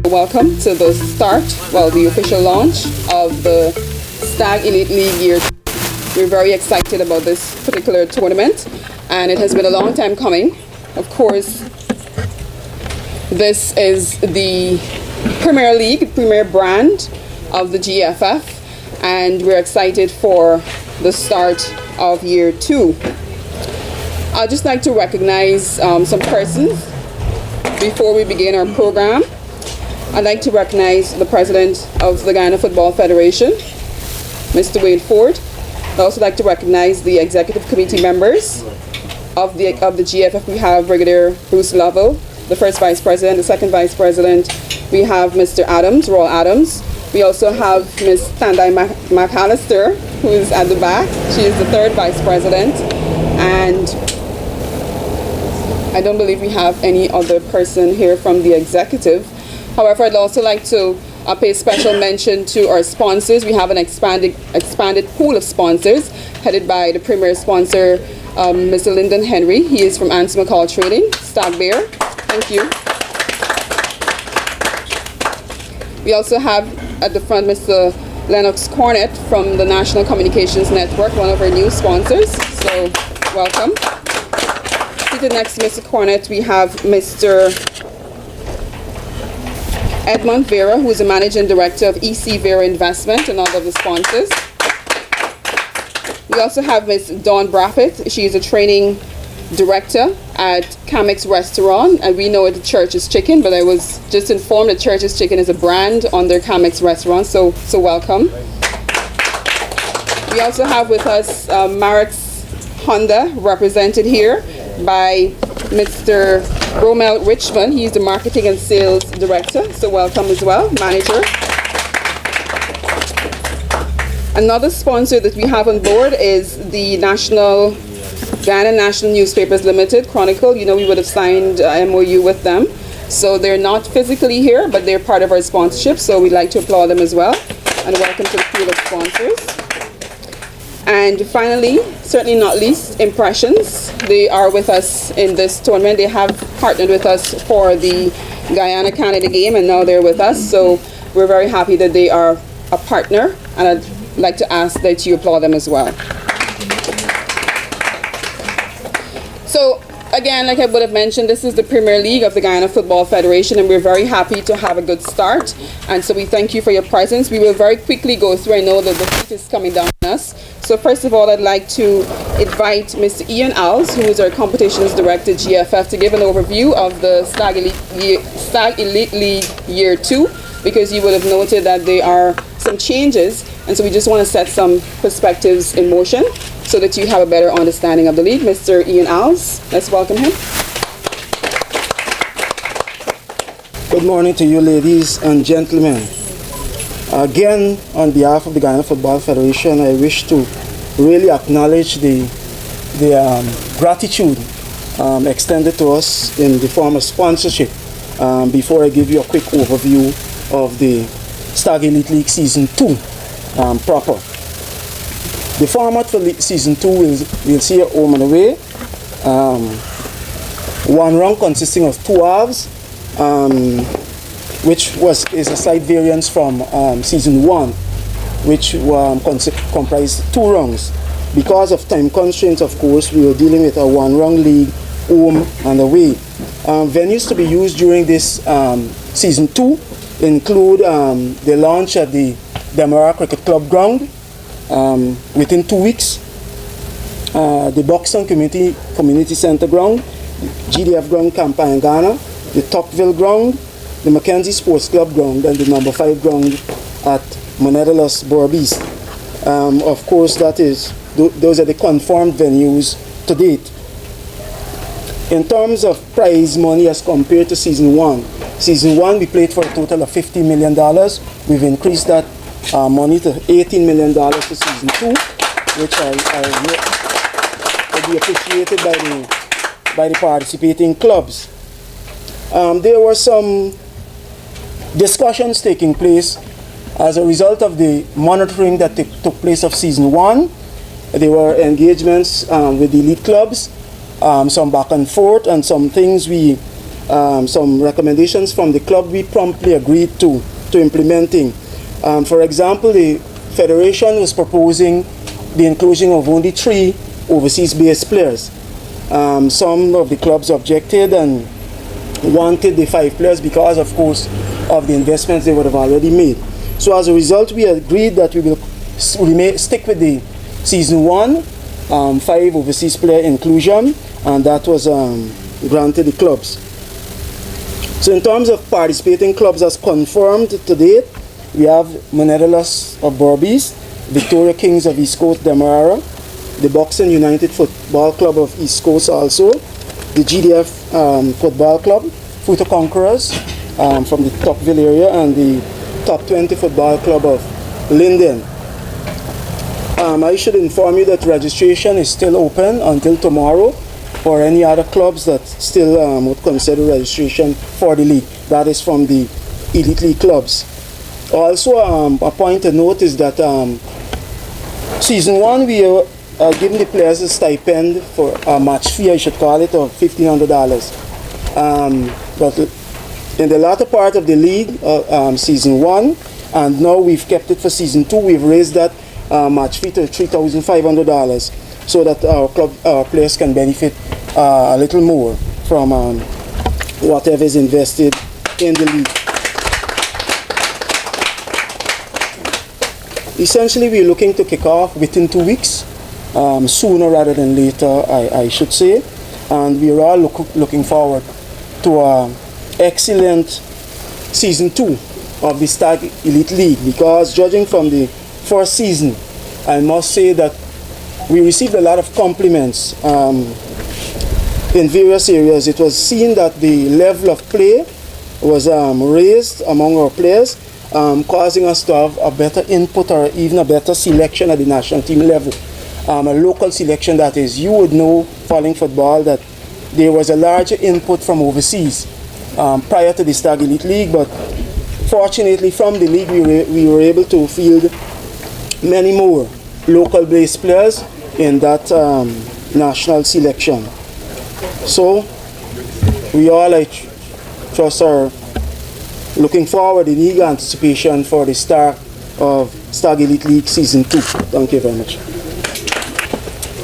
Welcome to the start, the official launch of the Stag Elite League Year 2. We're very excited about this particular tournament, and it has been a long time coming. Of course, this is the Premier League, premier brand of the GFF, and we're excited for the start of Year 2. I'd just like to recognize some persons before we begin our program. I'd like to recognize the President of the Guyana Football Federation, Mr. Wade Ford. I'd also like to recognize the Executive Committee members of the GFF. We have Brigadier Bruce Lovell, the first Vice President, the second Vice President. We have Mr. Adams, Royal Adams. We also have Ms. Tandai McAllister, who is at the back. She is the third Vice President. And I don't believe we have any other person here from the executive. However, I'd also like to pay special mention to our sponsors. We have an expanded pool of sponsors headed by the premier sponsor, Mr. Lyndon Henry. He is from Anson McCall Trading, Stag Bear. Thank you. We also have at the front Mr. Lennox Cornett from the National Communications Network, one of our new sponsors. So, welcome. Seated next to Mr. Cornett, we have Mr. Edmund Vera, who is the Managing Director of EC Vera Investment, another of the sponsors. We also have Ms. Dawn Braffett. She is a training director at Camex Restaurant, and we know it Church's Chicken, but I was just informed that Church's Chicken is a brand under Camex Restaurant, so welcome. We also have with us Marex Honda, represented here by Mr. Romel Richmond. He's the Marketing and Sales Director, so welcome as well, Manager. Another sponsor that we have on board is the Guyana National Newspapers Limited, Chronicle. You know, we would have signed an MOU with them. So they're not physically here, but they're part of our sponsorship, so we'd like to applaud them as well. And welcome to the pool of sponsors. And finally, certainly not least, Impressions. They are with us in this tournament. They have partnered with us for the Guyana-Canada game, and now they're with us. So we're very happy that they are a partner, and I'd like to ask that you applaud them as well. So again, like I would have mentioned, this is the Premier League of the Guyana Football Federation, and we're very happy to have a good start. And so we thank you for your presence. We will very quickly go through. I know that the heat is coming down on us. So first of all, I'd like to invite Mr. Ian Alls, who is our Competitions Director, GFF, to give an overview of the Stag Elite League Year 2, because you would have noted that there are some changes, and so we just want to set some perspectives in motion so that you have a better understanding of the league. Mr. Ian Alls, let's welcome him. Good morning to you, ladies and gentlemen. Again, on behalf of the Guyana Football Federation, I wish to really acknowledge the gratitude extended to us in the form of sponsorship. Before I give you a quick overview of the Stag Elite League Season 2 proper. The format for Season 2 we'll see it home and away. One round consisting of 2 halves, which is a slight variance from Season 1, which comprised 2 rounds. Because of time constraints, of course, we were dealing with a 1-round league, home and away. Venues to be used during this Season 2 include the launch at the Demerara Cricket Club ground within 2 weeks, the Buxton Community Centre ground, GDF ground Kampang, Ghana, the Tocqueville ground, the Mackenzie Sports Club ground, and the number 5 ground at Monedalos, Borabis. Of course, those are the confirmed venues to date. In terms of prize money as compared to Season 1, Season 1 we played for a total of $50 million. We've increased that money to $18 million for Season 2, which will be appreciated by the participating clubs. There were some discussions taking place as a result of the monitoring that took place of Season 1. There were engagements with the elite clubs, some back and forth, and some things we some recommendations from the club we promptly agreed to implementing. For example, the Federation was proposing the inclusion of only 3 overseas-based players. Some of the clubs objected and wanted the 5 players because, of course, of the investments they would have already made. So as a result, we agreed that we will stick with the season 1, 5 overseas player inclusion, and that was granted the clubs. So in terms of participating clubs as confirmed to date, we have Monedalas of Berbice, Victoria Kings of East Coast Demerara, the Boxing United Football Club of East Coast also, the GDF Football Club, Futo Conquerors from the Tocqueville area, and the Top 20 Football Club of Linden. I should inform you that registration is still open until tomorrow for any other clubs that still would consider registration for the league. That is from the Elite League clubs. Also, a point to note is that season 1 we are giving the players a stipend for a match fee, I should call it, of $1,500. But in the latter part of the league, season 1, and now we've kept it for season 2, we've raised that match fee to $3,500 so that our players can benefit a little more from whatever is invested in the league. Essentially, we're looking to kick off within 2 weeks, sooner rather than later, I should say, and we're all looking forward to an excellent season 2 of the Stag Elite League, because judging from the first season, I must say that we received a lot of compliments in various areas. It was seen that the level of play was raised among our players, causing us to have a better input or even a better selection at the national team level. A local selection, that is. You would know, following football, that there was a larger input from overseas prior to the Stag Elite League, but fortunately from the league we were able to field many more local-based players in that national selection. So we all, I trust, are looking forward in eager anticipation for the start of Stag Elite League Season 2. Thank you very much.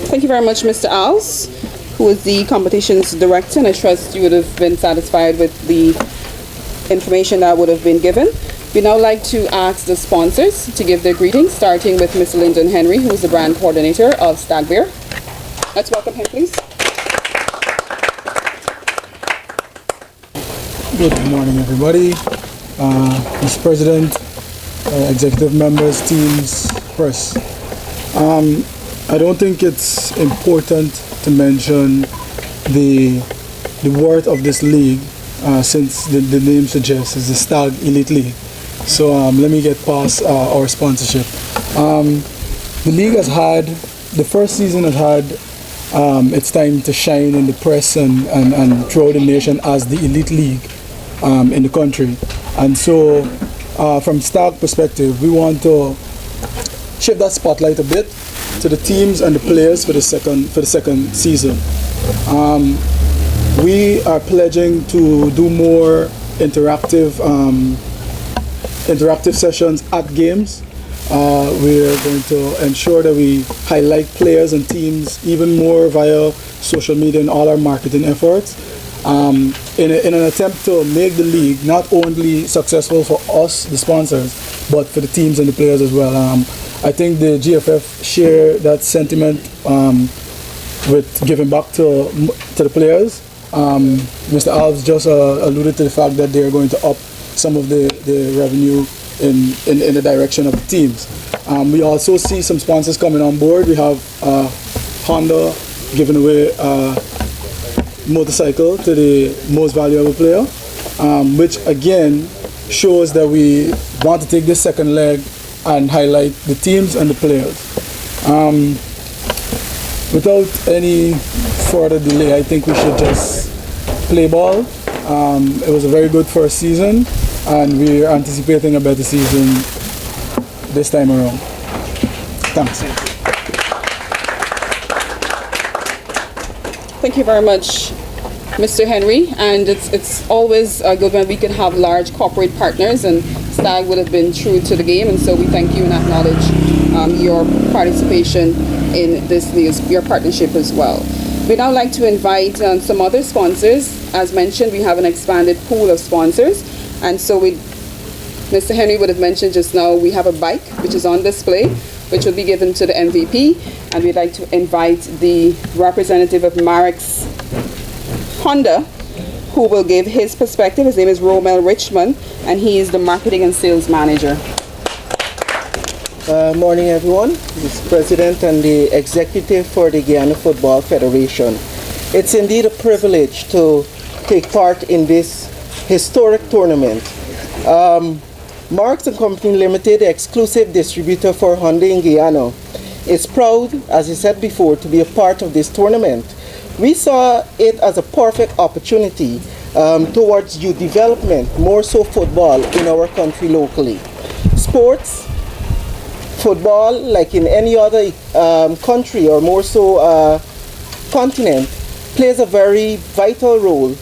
Thank you very much, Mr. Als, who is the competitions director, and I trust you would have been satisfied with the information that would have been given. We'd now like to ask the sponsors to give their greetings, starting with Mr. Lyndon Henry, who is the brand coordinator of Stag Beer. Let's welcome him, please. Good morning, everybody. Mr. President, executive members, teams, press. I don't think it's important to mention the worth of this league, since the name suggests it's the Stag Elite League. So let me get past our sponsorship. The league has had, the first season has had its time to shine in the press and throughout the nation as the Elite League in the country. And so from Stag perspective, we want to shift that spotlight a bit to the teams and the players for the second season. We are pledging to do more interactive sessions at games. We're going to ensure that we highlight players and teams even more via social media and all our marketing efforts, in an attempt to make the league not only successful for us, the sponsors, but for the teams and the players as well. I think the GFF share that sentiment with giving back to the players. Mr. Alves just alluded to the fact that they are going to up some of the revenue in the direction of the teams. We also see some sponsors coming on board. We have Honda giving away a motorcycle to the most valuable player, which again shows that we want to take this second leg and highlight the teams and the players. Without any further delay, I think we should just play ball. It was a very good first season, and we're anticipating a better season this time around. Thanks. Thank you very much, Mr. Henry, and it's always good when we can have large corporate partners, and Stag would have been true to the game, and so we thank you and acknowledge your participation in this news, your partnership as well. We'd now like to invite some other sponsors. As mentioned, we have an expanded pool of sponsors, and so Mr. Henry would have mentioned just now, we have a bike which is on display, which will be given to the MVP, and we'd like to invite the representative of Marex Honda, who will give his perspective. His name is Romel Richmond, and he is the marketing and sales manager. Morning, everyone. This is President and the Executive for the Guyana Football Federation. It's indeed a privilege to take part in this historic tournament. Marks & Company Limited, the exclusive distributor for Honda in Guyana, is proud, as I said before, to be a part of this tournament. We saw it as a perfect opportunity towards youth development, more so football in our country locally. Sports, football, like in any other country or more so continent, plays a very vital role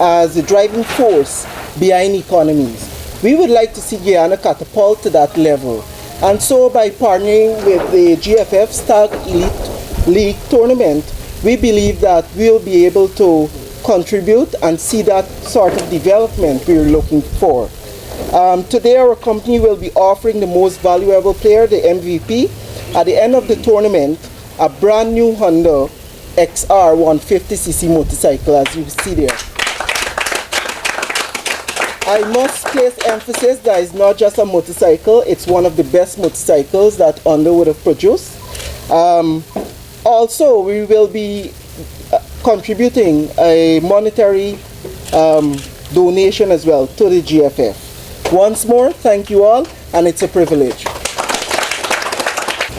as the driving force behind economies. We would like to see Guyana catapult to that level. And so by partnering with the GFF Stag Elite League tournament, we believe that we'll be able to contribute and see that sort of development we're looking for. Today our company will be offering the most valuable player, the MVP. At the end of the tournament, a brand new Honda XR 150cc motorcycle, as you see there. I must place emphasis that it's not just a motorcycle, it's one of the best motorcycles that Honda would have produced. Also, we will be contributing a monetary donation as well to the GFF. Once more, thank you all, and it's a privilege.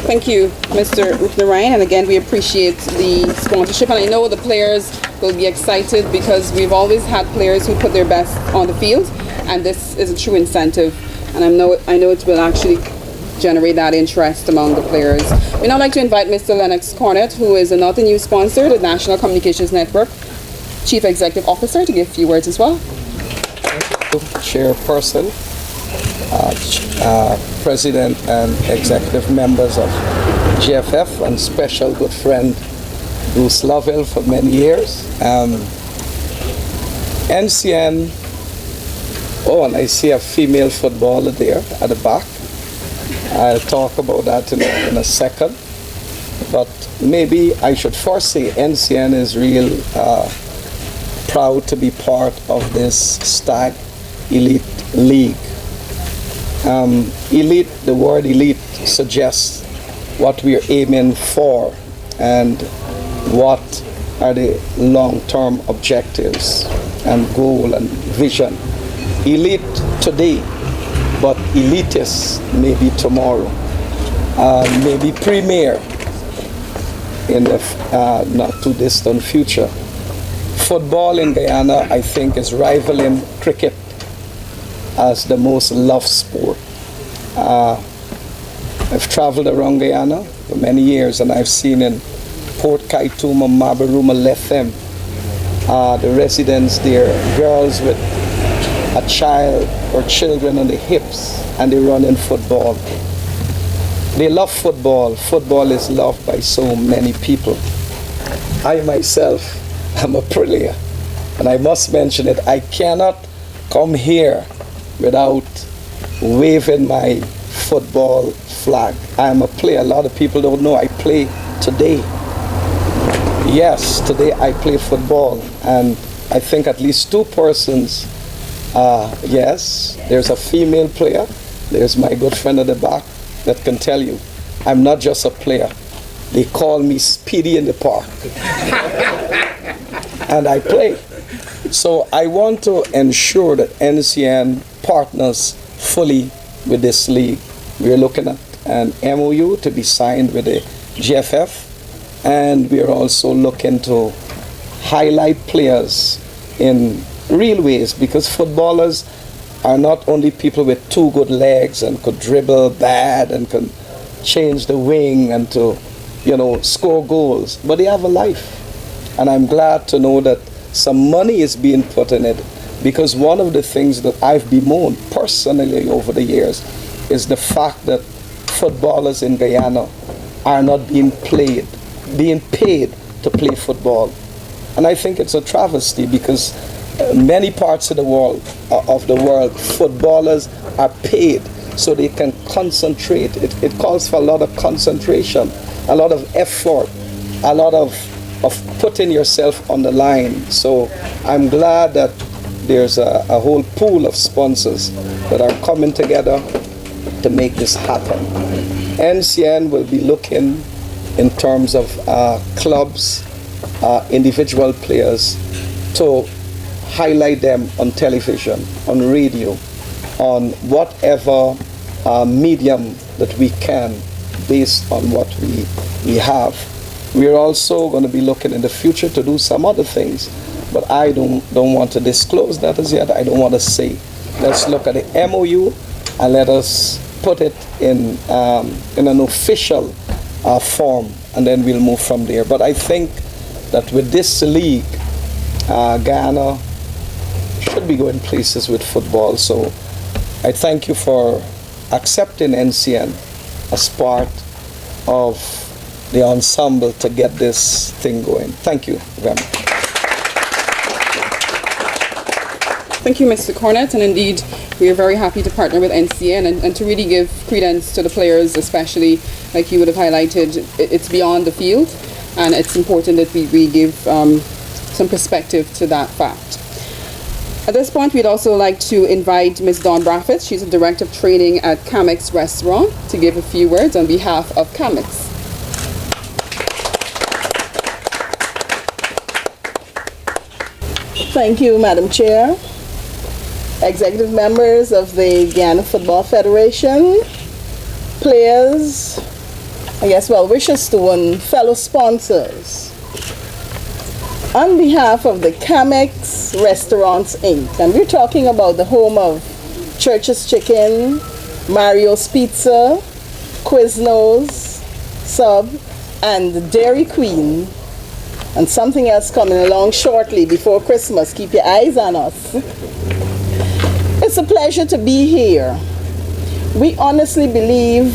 Thank you, Mr. Ryan, and again, we appreciate the sponsorship, and I know the players will be excited because we've always had players who put their best on the field, and this is a true incentive, and I know it will actually generate that interest among the players. We'd now like to invite Mr. Lennox Cornett, who is another new sponsor, the National Communications Network Chief Executive Officer, to give a few words as well. Chairperson, President and executive members of GFF, and special good friend Bruce Lovell for many years. NCN, oh, and I see a female footballer there at the back. I'll talk about that in a second. But maybe I should first say NCN is real proud to be part of this Stag Elite League. Elite, the word elite suggests what we're aiming for and what are the long-term objectives and goal and vision. Elite today, but elitist maybe tomorrow. Maybe premier in the not too distant future. Football in Guyana, I think, is rivaling cricket as the most loved sport. I've traveled around Guyana for many years, and I've seen in Port Kaituma, Mabaruma, Lethem, the residents there, girls with a child or children on the hips, and they run in football. They love football. Football is loved by so many people. I myself am a player, and I must mention it. I cannot come here without waving my football flag. I am a player. A lot of people don't know I play today. Yes, today I play football, and I think at least two persons. Yes, there's a female player. There's my good friend at the back that can tell you I'm not just a player. They call me Speedy in the park. And I play. So I want to ensure that NCN partners fully with this league. We're looking at an MOU to be signed with the GFF, and we're also looking to highlight players in real ways, because footballers are not only people with two good legs and could dribble bad and can change the wing and to, score goals, but they have a life. And I'm glad to know that some money is being put in it, because one of the things that I've bemoaned personally over the years is the fact that footballers in Guyana are not being paid to play football. And I think it's a travesty, because many parts of the world, footballers are paid so they can concentrate. It calls for a lot of concentration, a lot of effort, a lot of putting yourself on the line. So I'm glad that there's a whole pool of sponsors that are coming together to make this happen. NCN will be looking in terms of clubs, individual players, to highlight them on television, on radio, on whatever medium that we can, based on what we have. We're also going to be looking in the future to do some other things, but I don't want to disclose that as yet. I don't want to say. Let's look at the MOU and let us put it in an official form, and then we'll move from there. But I think that with this league, Guyana should be going places with football. So I thank you for accepting NCN as part of the ensemble to get this thing going. Thank you very much. Thank you, Mr. Cornett, and indeed, we are very happy to partner with NCN and to really give credence to the players, especially, like you would have highlighted, it's beyond the field, and it's important that we give some perspective to that fact. At this point, we'd also like to invite Ms. Dawn Braffett. She's the Director of Training at Camex Restaurant, to give a few words on behalf of Camex. Thank you, Madam Chair, executive members of the Guyana Football Federation, players, wishes to and fellow sponsors. On behalf of the Camex Restaurants, Inc., and we're talking about the home of Church's Chicken, Mario's Pizza, Quiznos, Sub, and Dairy Queen, and something else coming along shortly before Christmas. Keep your eyes on us. It's a pleasure to be here. We honestly believe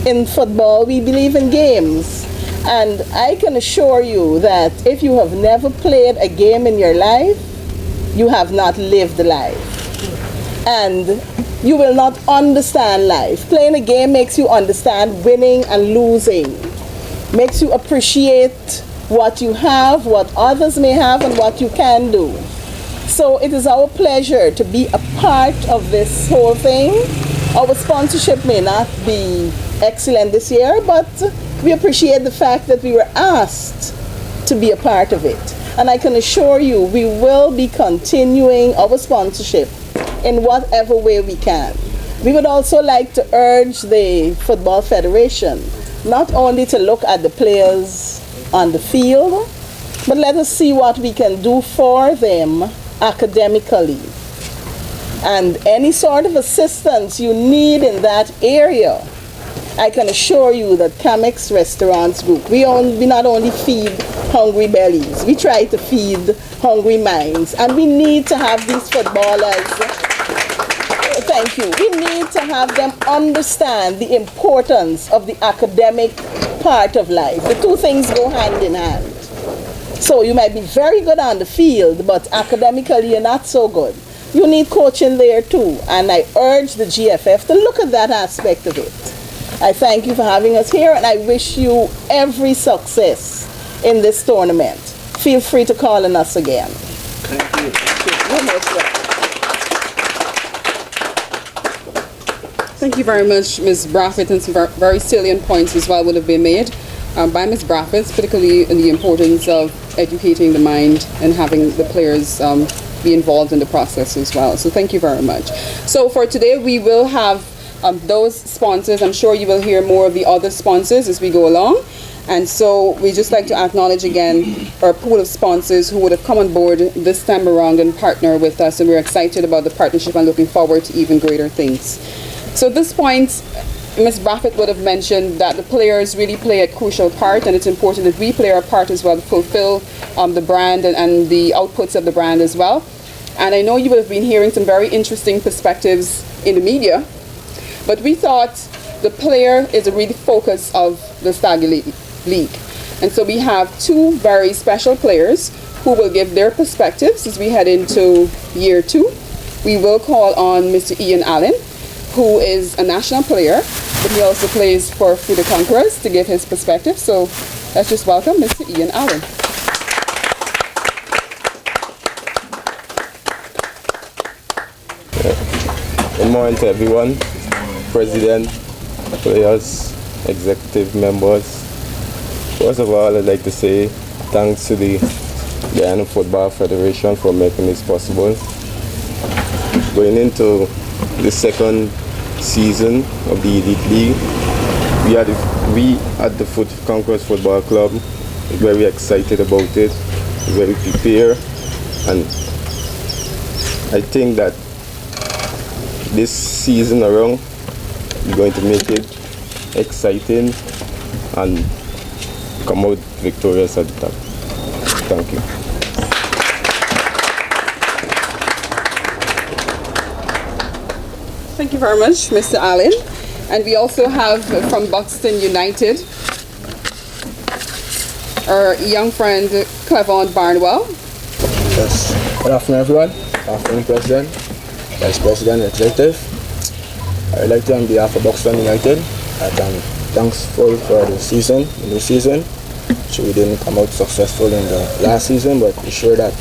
in football. We believe in games. And I can assure you that if you have never played a game in your life, you have not lived life. And you will not understand life. Playing a game makes you understand winning and losing. Makes you appreciate what you have, what others may have, and what you can do. So it is our pleasure to be a part of this whole thing. Our sponsorship may not be excellent this year, but we appreciate the fact that we were asked to be a part of it. And I can assure you, we will be continuing our sponsorship in whatever way we can. We would also like to urge the Football Federation not only to look at the players on the field, but let us see what we can do for them academically. And any sort of assistance you need in that area, I can assure you that Camex Restaurants Group, we not only feed hungry bellies, we try to feed hungry minds. And we need to have these footballers, thank you, we need to have them understand the importance of the academic part of life. The two things go hand in hand. So you might be very good on the field, but academically you're not so good. You need coaching there too. And I urge the GFF to look at that aspect of it. I thank you for having us here, and I wish you every success in this tournament. Feel free to call on us again. Thank you. You're most welcome. Thank you very much, Ms. Braffett, and some very salient points as well would have been made by Ms. Braffett, particularly in the importance of educating the mind and having the players be involved in the process as well. So thank you very much. So for today, we will have those sponsors. I'm sure you will hear more of the other sponsors as we go along. And so we just like to acknowledge again our pool of sponsors who would have come on board this time around and partner with us. And we're excited about the partnership and looking forward to even greater things. So at this point, Ms. Braffett would have mentioned that the players really play a crucial part, and it's important that we play our part as well to fulfill the brand and the outputs of the brand as well. And I know you would have been hearing some very interesting perspectives in the media, but we thought the player is a real focus of the Stag Elite League. And so we have two very special players who will give their perspectives as we head into year 2. We will call on Mr. Ian Allen, who is a national player, but he also plays for Fruta Conquerors, to give his perspective. So let's just welcome Mr. Ian Allen. Good morning to everyone, president, players, executive members. First of all, I'd like to say thanks to the Guyana Football Federation for making this possible. Going into the second season of the Elite League, we at the Fruta Conquerors Football Club are very excited about it, very prepared, and I think that this season around we're going to make it exciting and come out victorious at the top. Thank you. Thank you very much, Mr. Allen. And we also have from Buxton United our young friend Clevon Barnwell. Yes. Good afternoon, everyone. Good afternoon, President, Vice President, Executive. I'd like to, on behalf of Buxton United, I'm thankful for the season, the new season. So we didn't come out successful in the last season, but we're sure that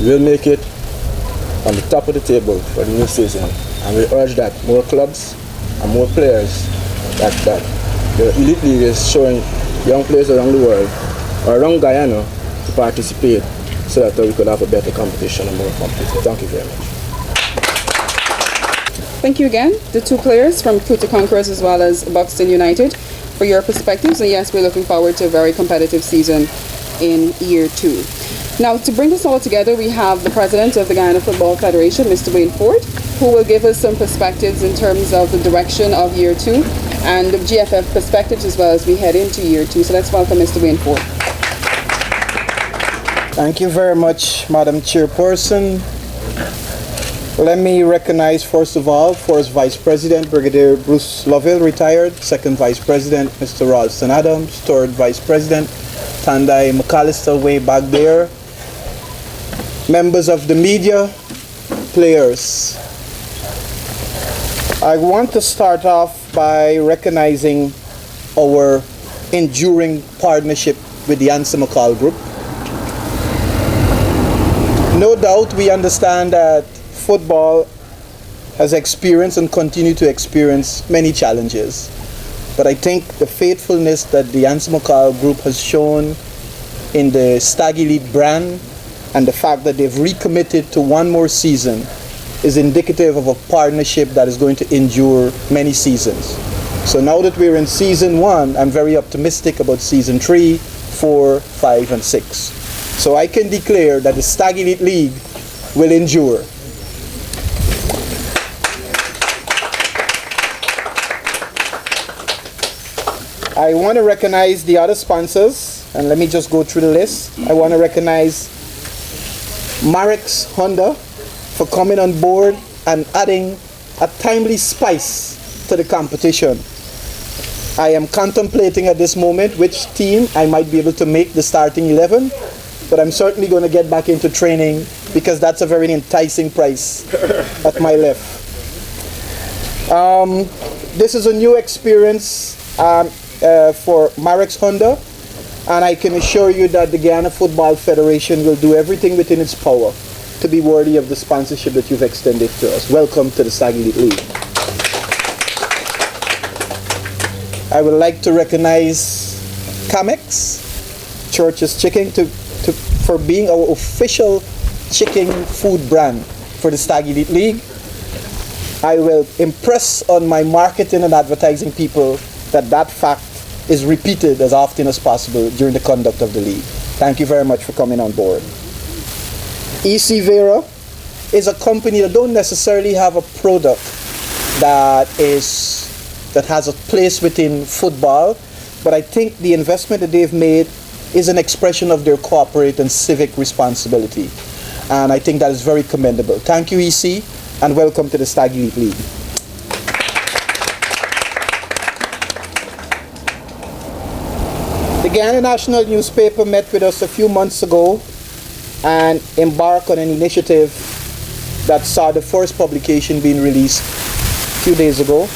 we will make it on the top of the table for the new season. And we urge that more clubs and more players, that the Elite League is showing young players around the world, or around Guyana, to participate so that we could have a better competition and more competition. Thank you very much. Thank you again, the two players from Fruta Conquerors as well as Buxton United, for your perspectives. And yes, we're looking forward to a very competitive season in year 2. Now, to bring this all together, we have the president of the Guyana Football Federation, Mr. Wayne Ford, who will give us some perspectives in terms of the direction of year 2 and the GFF perspectives as well as we head into year 2. So let's welcome Mr. Wayne Ford. Thank you very much, Madam Chairperson. Let me recognize, first of all, first Vice President, Brigadier Bruce Lovell, retired. Second Vice President, Mr. Ralston Adams. Third Vice President, Tandai McAllister, way back there. Members of the media, players. I want to start off by recognizing our enduring partnership with the Ansa McCall Group. No doubt we understand that football has experienced and continue to experience many challenges. But I think the faithfulness that the Ansa McCall Group has shown in the Stag Elite brand and the fact that they've recommitted to one more season is indicative of a partnership that is going to endure many seasons. So now that we're in season 1, I'm very optimistic about season 3, 4, 5, and 6. So I can declare that the Stag Elite League will endure. I want to recognize the other sponsors, and let me just go through the list. I want to recognize Marex Honda for coming on board and adding a timely spice to the competition. I am contemplating at this moment which team I might be able to make the starting 11, but I'm certainly going to get back into training because that's a very enticing price at my left. This is a new experience for Marex Honda, and I can assure you that the Guyana Football Federation will do everything within its power to be worthy of the sponsorship that you've extended to us. Welcome to the Stag Elite League. I would like to recognize Camex, Church's Chicken, for being our official chicken food brand for the Stag Elite League. I will impress on my marketing and advertising people that fact is repeated as often as possible during the conduct of the league. Thank you very much for coming on board. EC Vera is a company that don't necessarily have a product that is that has a place within football, but I think the investment that they've made is an expression of their corporate and civic responsibility. And I think that is very commendable. Thank you, EC, and welcome to the Stag Elite League. The Guyana National newspaper met with us a few months ago and embarked on an initiative that saw the first publication being released a few days ago.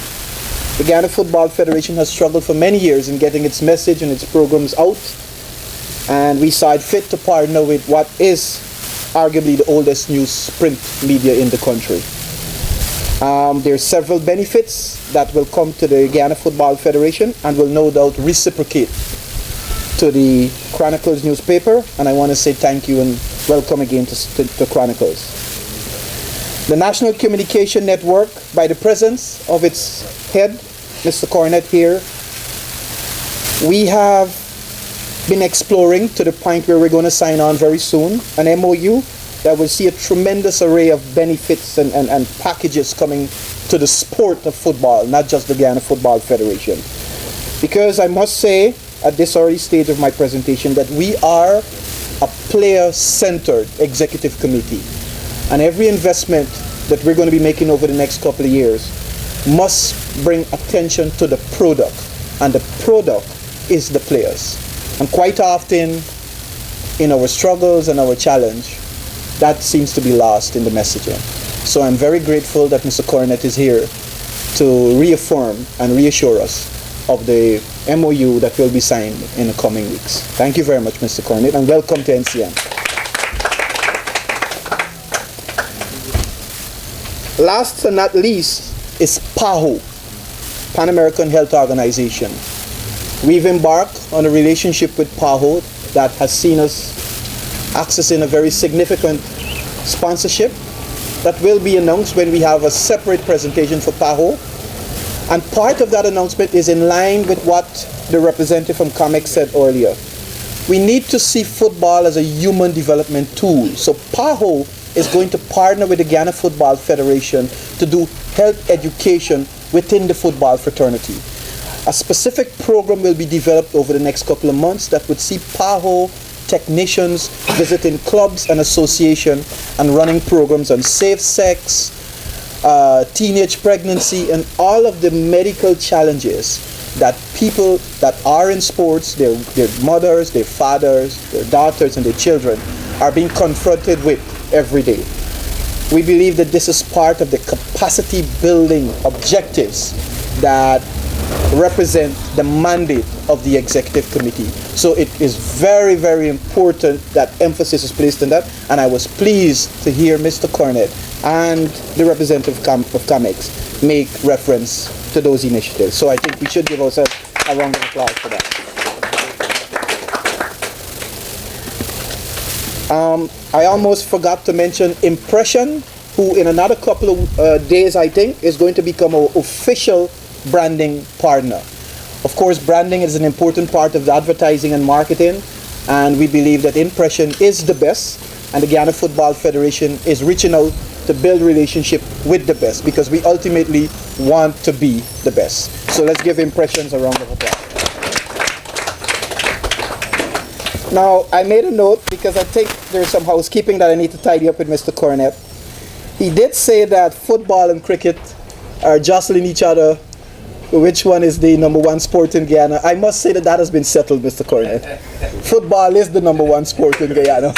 The Guyana Football Federation has struggled for many years in getting its message and its programs out, and we saw it fit to partner with what is arguably the oldest news print media in the country. There are several benefits that will come to the Guyana Football Federation and will no doubt reciprocate to the Chronicles newspaper, and I want to say thank you and welcome again to Chronicles. The National Communication Network, by the presence of its head, Mr. Cornett here, we have been exploring to the point where we're going to sign on very soon an MOU that will see a tremendous array of benefits and packages coming to the sport of football, not just the Guyana Football Federation. Because I must say, at this early stage of my presentation, that we are a player-centered executive committee. And every investment that we're going to be making over the next couple of years must bring attention to the product. And the product is the players. And quite often, in our struggles and our challenge, that seems to be lost in the messaging. So I'm very grateful that Mr. Cornett is here to reaffirm and reassure us of the MOU that will be signed in the coming weeks. Thank you very much, Mr. Cornett, and welcome to NCN. Last and not least is PAHO, Pan American Health Organization. We've embarked on a relationship with PAHO that has seen us accessing a very significant sponsorship that will be announced when we have a separate presentation for PAHO. And part of that announcement is in line with what the representative from COMEX said earlier. We need to see football as a human development tool. So PAHO is going to partner with the Guyana Football Federation to do health education within the football fraternity. A specific program will be developed over the next couple of months that would see PAHO technicians visiting clubs and associations and running programs on safe sex, teenage pregnancy, and all of the medical challenges that people that are in sports, their mothers, their fathers, their daughters, and their children are being confronted with every day. We believe that this is part of the capacity building objectives that represent the mandate of the executive committee. So it is very, very important that emphasis is placed on that, and I was pleased to hear Mr. Cornett and the representative of COMEX make reference to those initiatives. So I think we should give ourselves a round of applause for that. I almost forgot to mention Impression, who in another couple of days, I think, is going to become our official branding partner. Of course, branding is an important part of the advertising and marketing, and we believe that Impression is the best, and the Guyana Football Federation is reaching out to build relationship with the best, because we ultimately want to be the best. So let's give Impressions a round of applause. Now, I made a note because I think there's some housekeeping that I need to tidy up with Mr. Cornett. He did say that football and cricket are jostling each other, which one is the number one sport in Guyana. I must say that that has been settled, Mr. Cornett. Football is the number one sport in Guyana.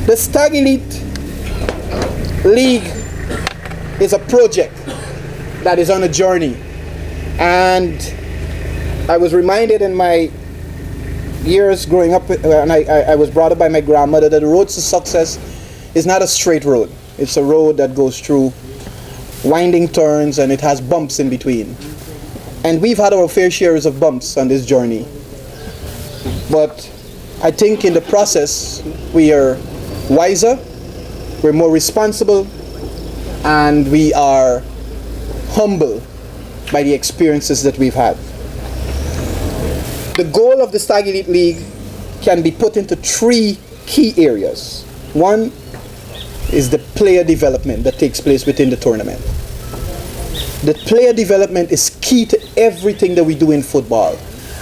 The Stag Elite League is a project that is on a journey, and I was reminded in my years growing up, and I was brought up by my grandmother, that the road to success is not a straight road. It's a road that goes through winding turns, and it has bumps in between. And we've had our fair shares of bumps on this journey. But I think in the process, we are wiser, we're more responsible, and we are humble by the experiences that we've had. The goal of the Stag Elite League can be put into three key areas. One, is the player development that takes place within the tournament. The player development is key to everything that we do in football.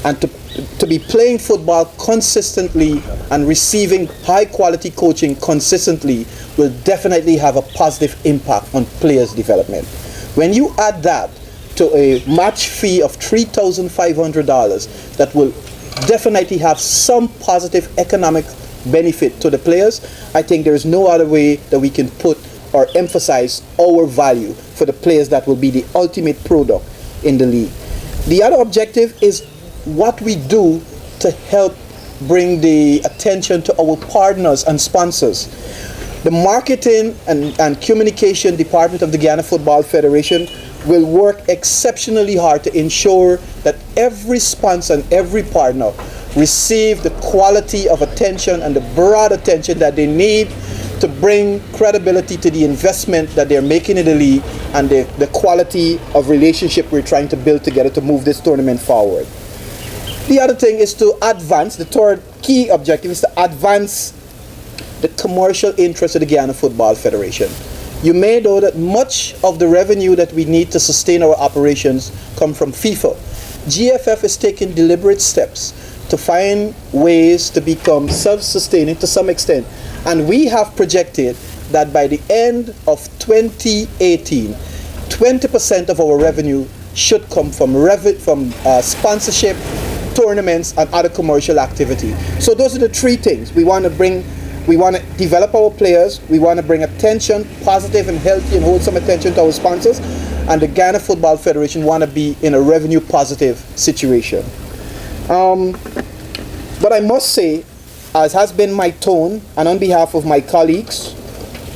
And to be playing football consistently and receiving high quality coaching consistently will definitely have a positive impact on players' development. When you add that to a match fee of $3,500, that will definitely have some positive economic benefit to the players, I think there is no other way that we can put or emphasize our value for the players that will be the ultimate product in the league. The other objective is what we do to help bring the attention to our partners and sponsors. The marketing and communication department of the Guyana Football Federation will work exceptionally hard to ensure that every sponsor and every partner receive the quality of attention and the broad attention that they need to bring credibility to the investment that they're making in the league and the quality of relationship we're trying to build together to move this tournament forward. The other thing is to advance, the third key objective is to advance the commercial interest of the Guyana Football Federation. You may know that much of the revenue that we need to sustain our operations come from FIFA. GFF is taking deliberate steps to find ways to become self-sustaining to some extent. And we have projected that by the end of 2018, 20% of our revenue should come from sponsorship, tournaments, and other commercial activity. So those are the three things. We want to develop our players, we want to bring attention, positive and healthy and wholesome attention to our sponsors, and the Guyana Football Federation want to be in a revenue positive situation. But I must say, as has been my tone, and on behalf of my colleagues,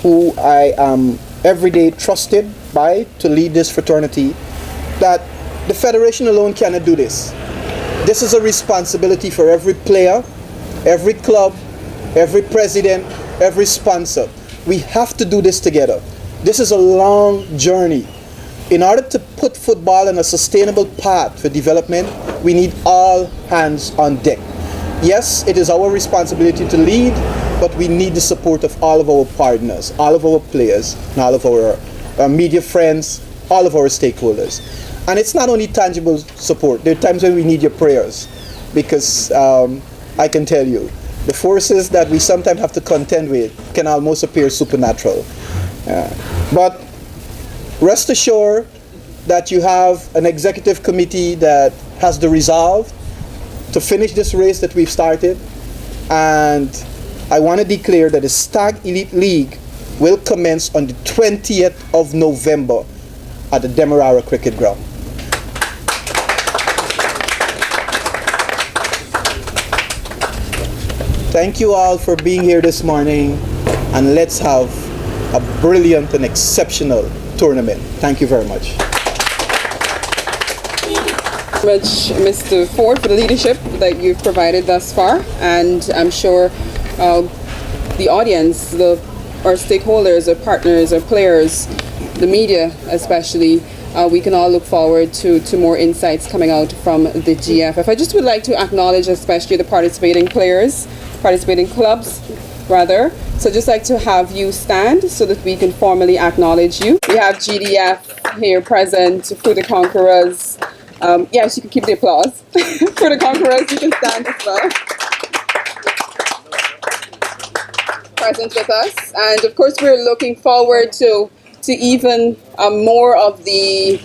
who I am every day trusted by to lead this fraternity, that the Federation alone cannot do this. This is a responsibility for every player, every club, every president, every sponsor. We have to do this together. This is a long journey. In order to put football on a sustainable path for development, we need all hands on deck. Yes, it is our responsibility to lead, but we need the support of all of our partners, all of our players, and all of our media friends, all of our stakeholders. And it's not only tangible support. There are times when we need your prayers, because I can tell you, the forces that we sometimes have to contend with can almost appear supernatural. But rest assured that you have an executive committee that has the resolve to finish this race that we've started. And I want to declare that the Stag Elite League will commence on the 20th of November at the Demerara Cricket Ground. Thank you all for being here this morning, and let's have a brilliant and exceptional tournament. Thank you very much. Much, Mr. Ford, for the leadership that you've provided thus far, and I'm sure the audience, our stakeholders, our partners, our players, the media especially, we can all look forward to more insights coming out from the GFF. I just would like to acknowledge especially the participating clubs rather. So just like to have you stand so that we can formally acknowledge you. We have GDF here present, for the Conquerors. Yes, you can keep the applause. For the Conquerors, you can stand as well. Present with us. And of course, we're looking forward to even more of the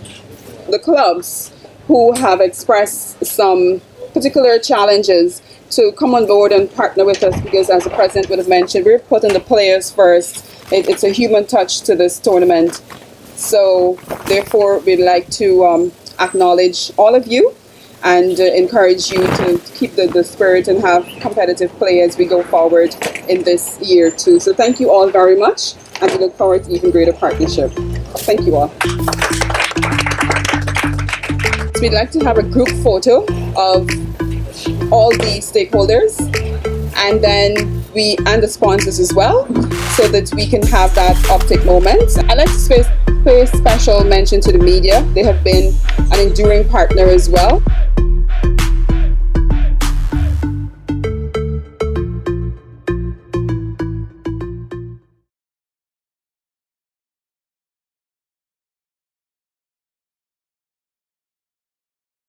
clubs who have expressed some particular challenges to come on board and partner with us, because as the president would have mentioned, we're putting the players first. It's a human touch to this tournament. So therefore, we'd like to acknowledge all of you and encourage you to keep the spirit and have competitive play as we go forward in this year too. So thank you all very much, and we look forward to even greater partnership. Thank you all. So we'd like to have a group photo of all the stakeholders and then and the sponsors as well, so that we can have that optic moment. I'd like to pay special mention to the media. They have been an enduring partner as well.